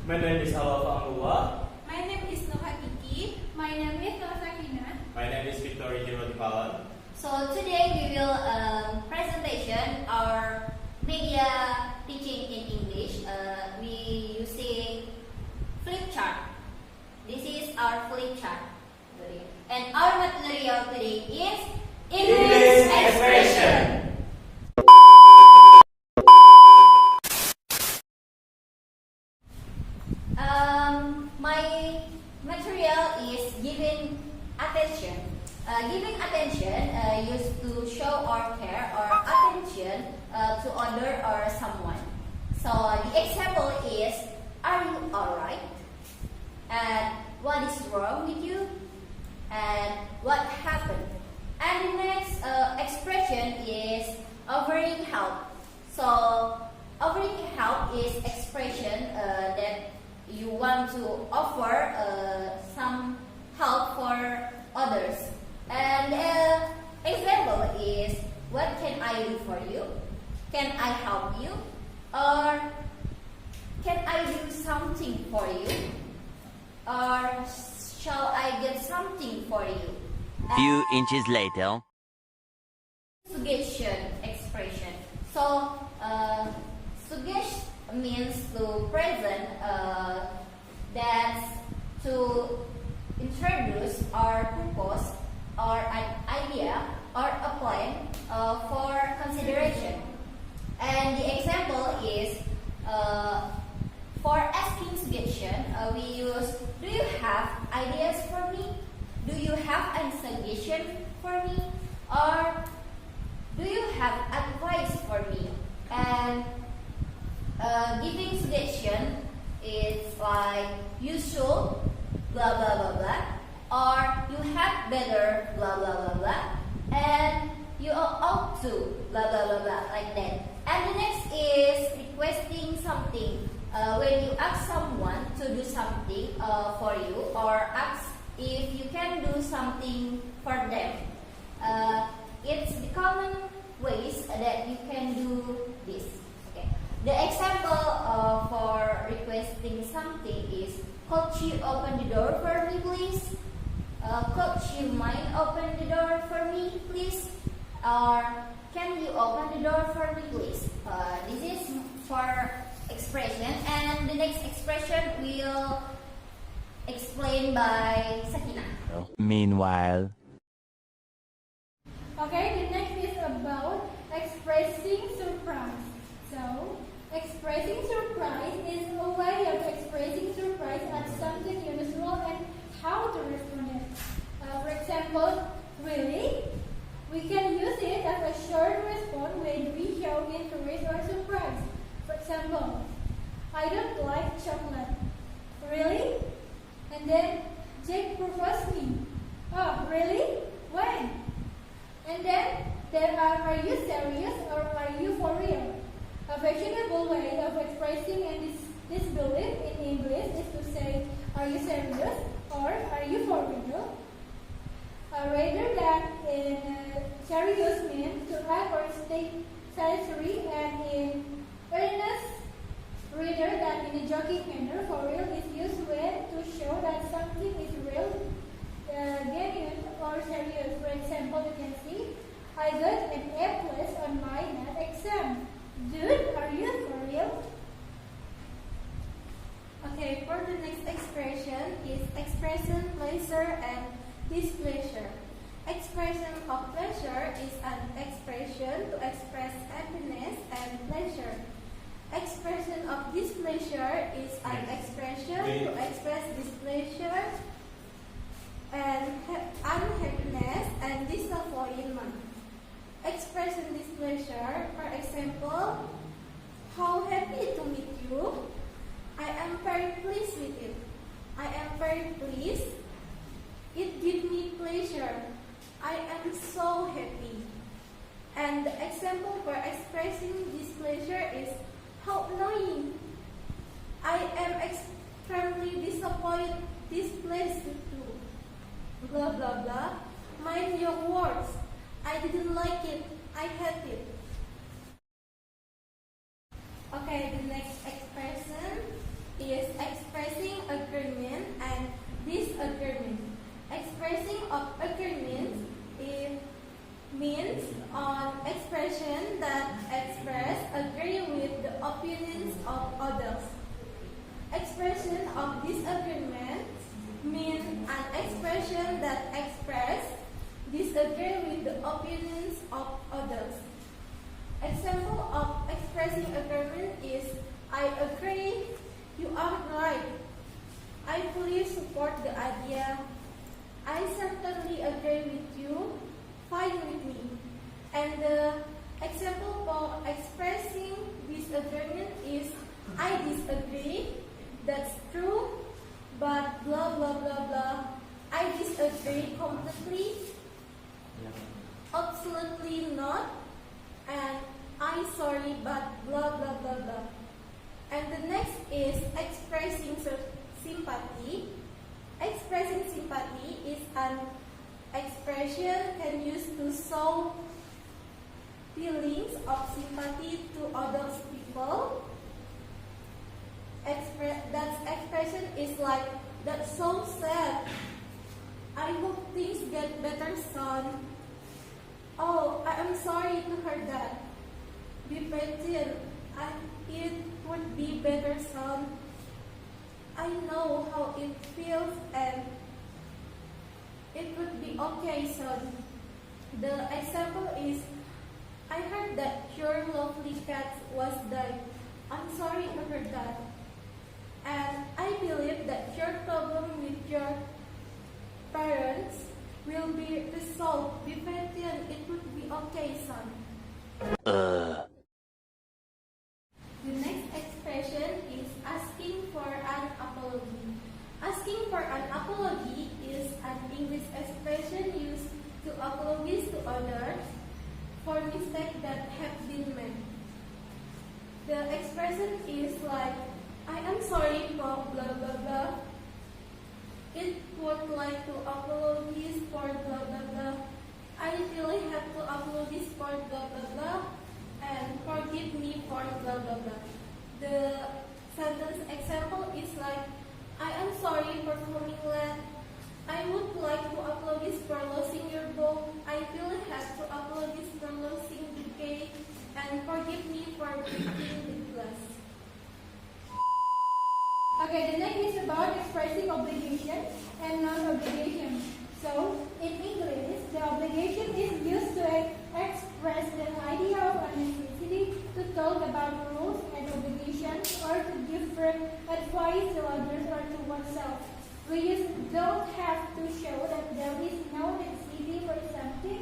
My name is Alva. My name is Noha Kiki. My name is Sakina. My name is Victoria Palan. So today we will presentation our media teaching in English. We using flip chart. This is our flip chart. And our material today is English expression. My material is giving attention. Giving attention used to show our care or attention to other or someone. So the example is, are you alright? And what is wrong with you? And what happened? And the next expression is offering help. So offering help is expression that you want to offer some help for others. And example is, what can I do for you? Can I help you? Or can I do something for you? Or shall I get something for you? Few inches later. Suggestion expression. So suggest means to present that's to introduce or propose or an idea or a plan for consideration. And the example is for asking suggestion, we use, do you have ideas for me? Do you have a suggestion for me? Or do you have advice for me? And giving suggestion is like, you should blah blah blah blah, or you have better blah blah blah blah, and you ought to blah blah blah blah, like that. And the next is requesting something. When you ask someone to do something for you, or ask if you can do something for them. It's the common ways that you can do this. Okay. The example for requesting something is, could you open the door for me, please? Could you mind open the door for me, please? Or can you open the door for me, please? This is for expression, and the next expression will explain by Sakina. Meanwhile. Okay, the next is about expressing surprise. So, expressing surprise is a way of expressing surprise at something unusual and how to respond it. For example, really? We can use it as a short response when we show interest or surprise. For example, I don't like chocolate. Really? And then Jake proposed me. Oh, really? When? And then there are you serious or are you for real? A fashionable way of expressing and disbelief in English is to say, are you serious or are you for real? Rather than in serious means to act or stay seriously, and in earnest rather than in a joking manner. For real is used when to show that something is real, genuine or serious. For example, you can see, I got an A+ on my math exam. Dude, are you for real? Okay, for the next expression is expression pleasure and displeasure. Expression of pleasure is an expression to express happiness and pleasure. Expression of displeasure is an expression to express displeasure and unhappiness and disappointment. Expression displeasure, for example, how happy to meet you. I am very pleased with it. I am very pleased. It gives me pleasure. I am so happy. And the example for expressing displeasure is, how annoying. I am extremely disappointed, displeased with you. Blah blah blah. Mind your words. I didn't like it. I hate it. Okay, the next expression is expression that express disagree with the opinions of others. Example of expressing agreement is I agree, you are right. I fully support the idea. I certainly agree with you, fine with me. And the example for expressing disagreement is I disagree, that's true, but blah blah blah blah. I disagree completely, absolutely not, and I'm sorry, but blah blah blah blah. And the next is expressing sympathy. Expressing sympathy is an expression can use to show feelings of sympathy to other people. That expression is like, that's so sad. I hope things get better soon. Oh, I am sorry to hear that. Be patient. It would be better soon. I know how it feels and it would be okay soon. The example is, I heard that your lovely cat was died. I'm sorry to hear that. And I believe that your problem with your parents will be resolved. Be patient, it would be okay, son. The next expression is asking for an apology. Asking for an apology is an English expression used to apologize to others for mistakes that have been made. The expression is like, I am sorry for blah blah blah. It would like to apologize for blah blah blah. I really have to apologize for blah blah blah and forgive me for blah blah blah. The sentence example is like, I am sorry for coming late. I would like to apologize for losing your book. I really have to apologize for losing the cake and forgive me for breaking the glass. Okay, the next is about expressing obligation and non-obligation. So, in English, the obligation is used to express the idea of a necessity to talk about rules and obligations or to give advice to others or to oneself. We just don't have to show that there is no necessity for something.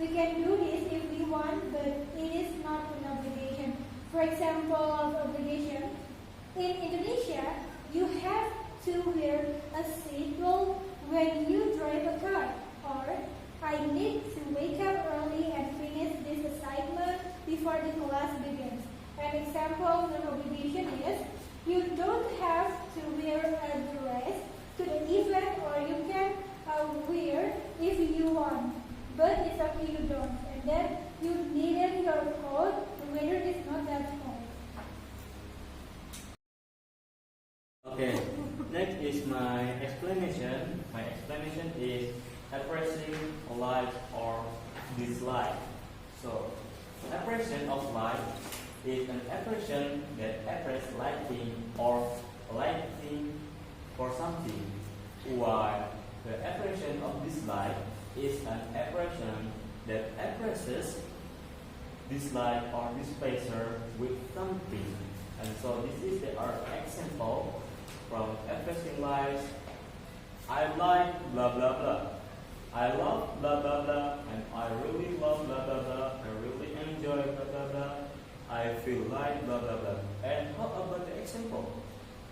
We can do this if we want, but it is not an obligation. For example of obligation, in Indonesia, you have to wear a seatbelt when you drive a car, or I need to wake up early and finish this assignment before the class begins. An example of an obligation is, you don't have to wear a dress to the event, or you can wear if you want, but it's okay you don't, and then you needed your coat, the weather is not that cold. Okay, next is my explanation. My explanation is expressing like or dislike. So, expression of like is an expression that expresses liking or liking for something, while the expression of dislike is an expression that expresses dislike or displeasure with something. And so this is our example from expressing likes. I like blah blah blah. I love blah blah blah, and I really love blah blah blah. I really enjoy blah blah blah. I feel like blah blah blah. And how about the example?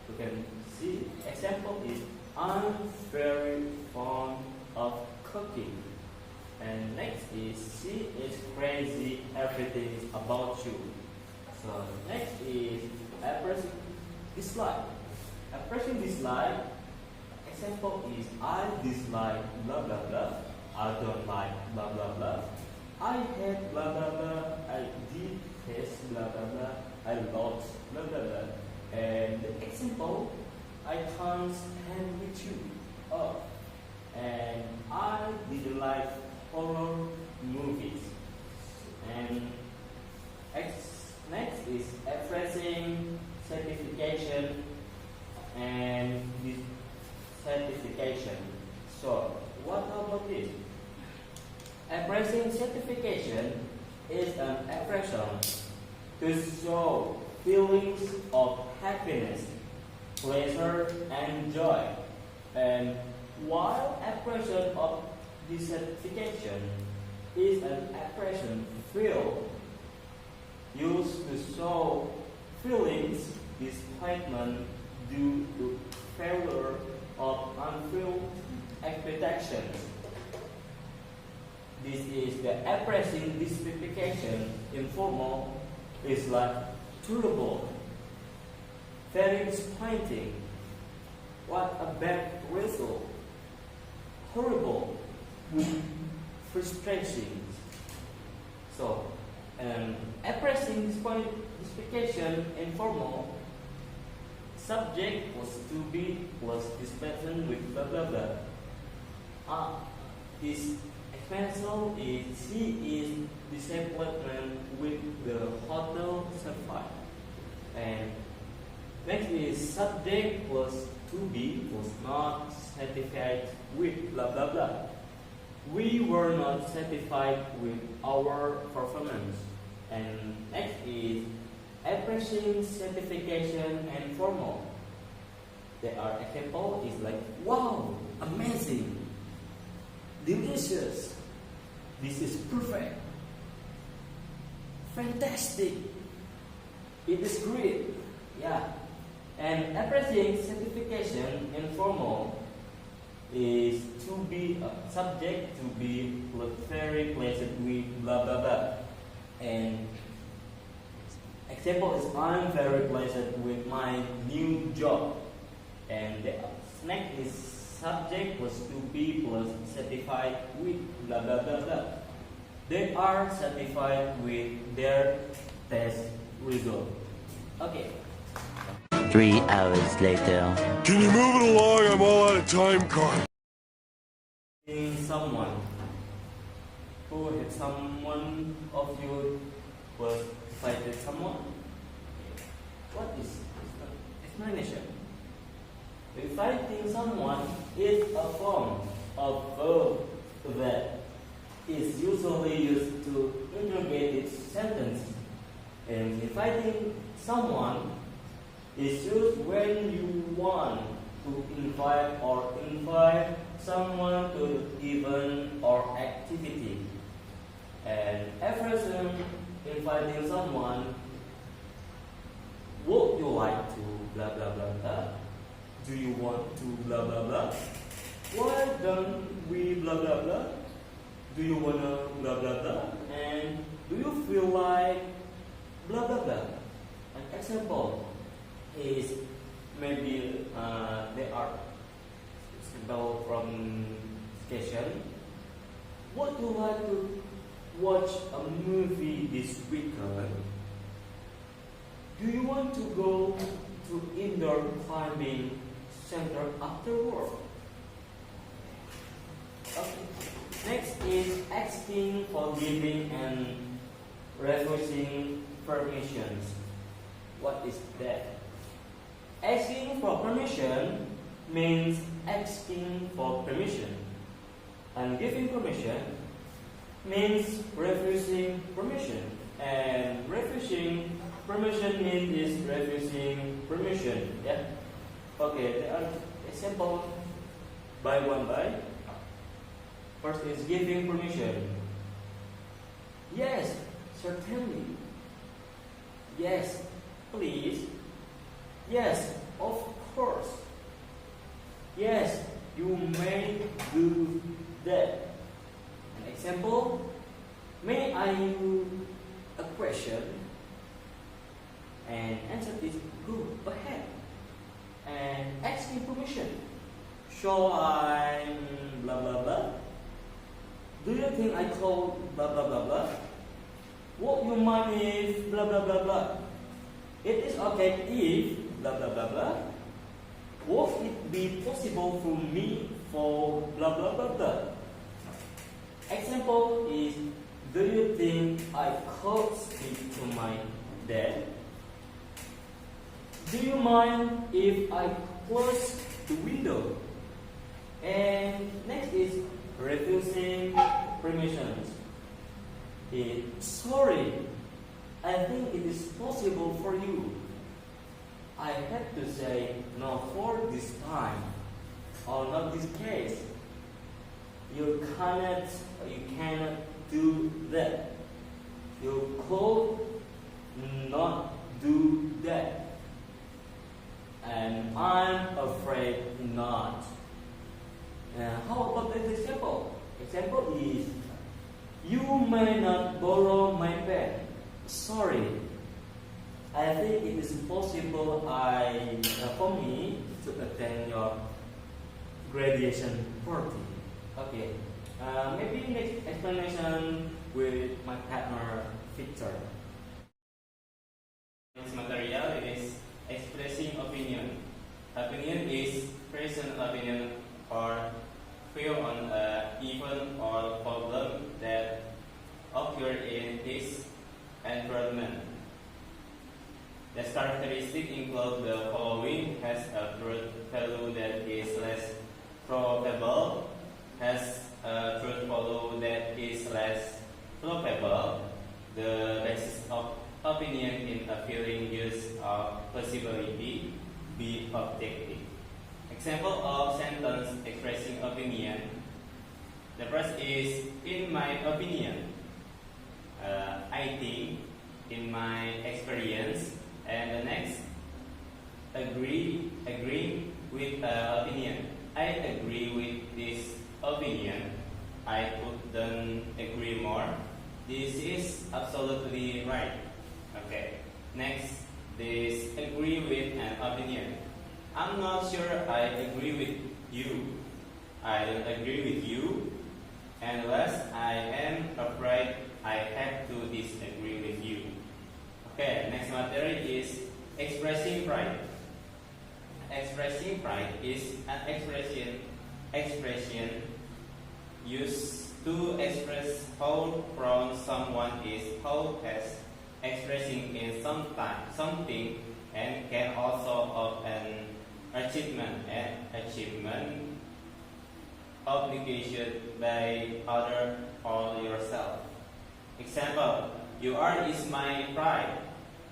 You can see example is I'm very fond of cooking. And next is she is crazy, everything is about you. So next is expressing dislike. Expressing dislike, example is I dislike blah blah blah. I don't like blah blah blah. I hate blah blah blah. I detest blah blah blah. I lost blah blah blah. And the example, I can't stand with you. Oh, and I didn't like horror movies. And next is expressing certification and dissatisfaction. So pleasure, and joy. And while expression of dissatisfaction is an expression feel used to show feelings disappointment due to failure of unfulfilled expectations. This is the expressing dissatisfaction informal is like terrible, very disappointing, what a bad result, horrible, frustrating. So, expressing dissatisfaction informal, subject was to be plus displacement with blah blah blah. This example is he is disappointment with the hotel supply. And next is subject plus to be was not satisfied with blah blah blah. We were not satisfied with our performance. And next is expressing certification and formal. There are example is like wow, amazing, delicious, this is perfect, fantastic, it is great, yeah. And expressing certification and formal is to be subject to be very pleasant with blah blah blah. And example is I'm very pleasant with my new job. And the next is subject was to be plus satisfied with blah blah blah blah. They are satisfied with their test result. Okay. 3 hours later. Can you move it along? I'm all out of time card. Someone who had someone of you was cited someone. What is explanation? Reciting someone is a form of verb that is usually used to interrogate its sentence. And inviting someone is used when you want to invite someone to an event or activity. And expression inviting someone, would you like to blah blah blah blah? Do you want to blah blah blah? Why don't we blah blah blah? Do you wanna blah blah blah? And do you feel like blah blah blah? An example is maybe they are simple from station. Would you like to watch a movie this weekend? Do you want to go to indoor climbing center after work? Okay. Next is asking for giving and refusing permissions. What is that? Asking for permission means asking for permission, and giving permission means refusing permission, and refusing permission means refusing permission. Yeah. Okay. There are examples by one by. First is giving permission. Yes, certainly. Yes, please. Yes, of course. Yes, you may do that. An example, may I ask a question? And answer is go ahead. And asking permission. Shall I blah blah blah? Do you think I call blah blah blah blah? Would you mind if blah blah blah blah? It is okay if blah blah blah blah. Would it be possible for me for blah blah blah blah? Example is, do you think I could speak to my dad? Do you mind if I close the window? And next is refusing permissions. Sorry, I think it is possible for you. I had to say no for this time or not this case. You cannot do that. You could not do that. And I'm afraid not. How about the example? Example is, you may not borrow my pen. Sorry. I think it is possible for me to attend your graduation party. Okay. Maybe next explanation with my partner Victor. Next material is expressing opinion. Opinion is present opinion or view on an event or problem that occurred in his environment. The characteristics include the following: has a truth value that is less probable, has a truth value that is less probable. The basis of opinion in a feeling use of possibility, be objective. Example of sentence expressing opinion. The first is, in my opinion, I think, in my experience, and the next, agree with opinion. I agree with this opinion. I couldn't agree more. This is absolutely right. Okay. Next, this agree with an opinion. I'm not sure I agree with you. I don't agree with you, unless I am afraid I have to disagree with you. Okay, next material is expressing pride. Expressing pride is an expression used to express how proud someone is, how has expressing in something, and can also of an achievement obligation by other or yourself. Example, you are is my pride.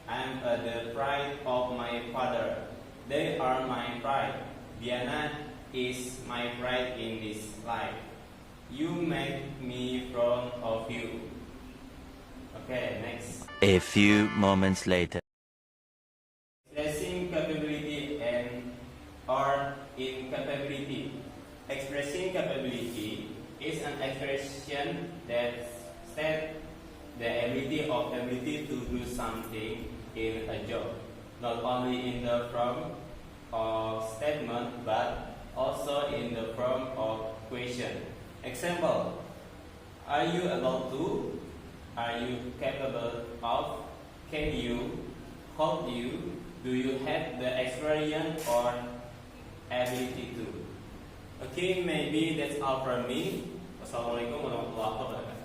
I am the pride of my father. They are my pride. Diana is my pride in this life. You make me proud of you. Okay, next. A few moments later. Expressing capability and or incapability. Expressing capability is an expression that states the ability to do something in a job, not only in the form of statement but also in the form of question. Example: are you able to? Are you capable of? Can you? How do you? Do you have the experience or ability to? Okay, maybe that's all from me. Wassalamualaikum warahmatullahi wabarakatuh.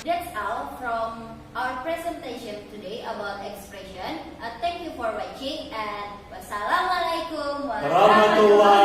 That's all from our presentation today about expression. Thank you for watching and wassalamualaikum warahmatullahi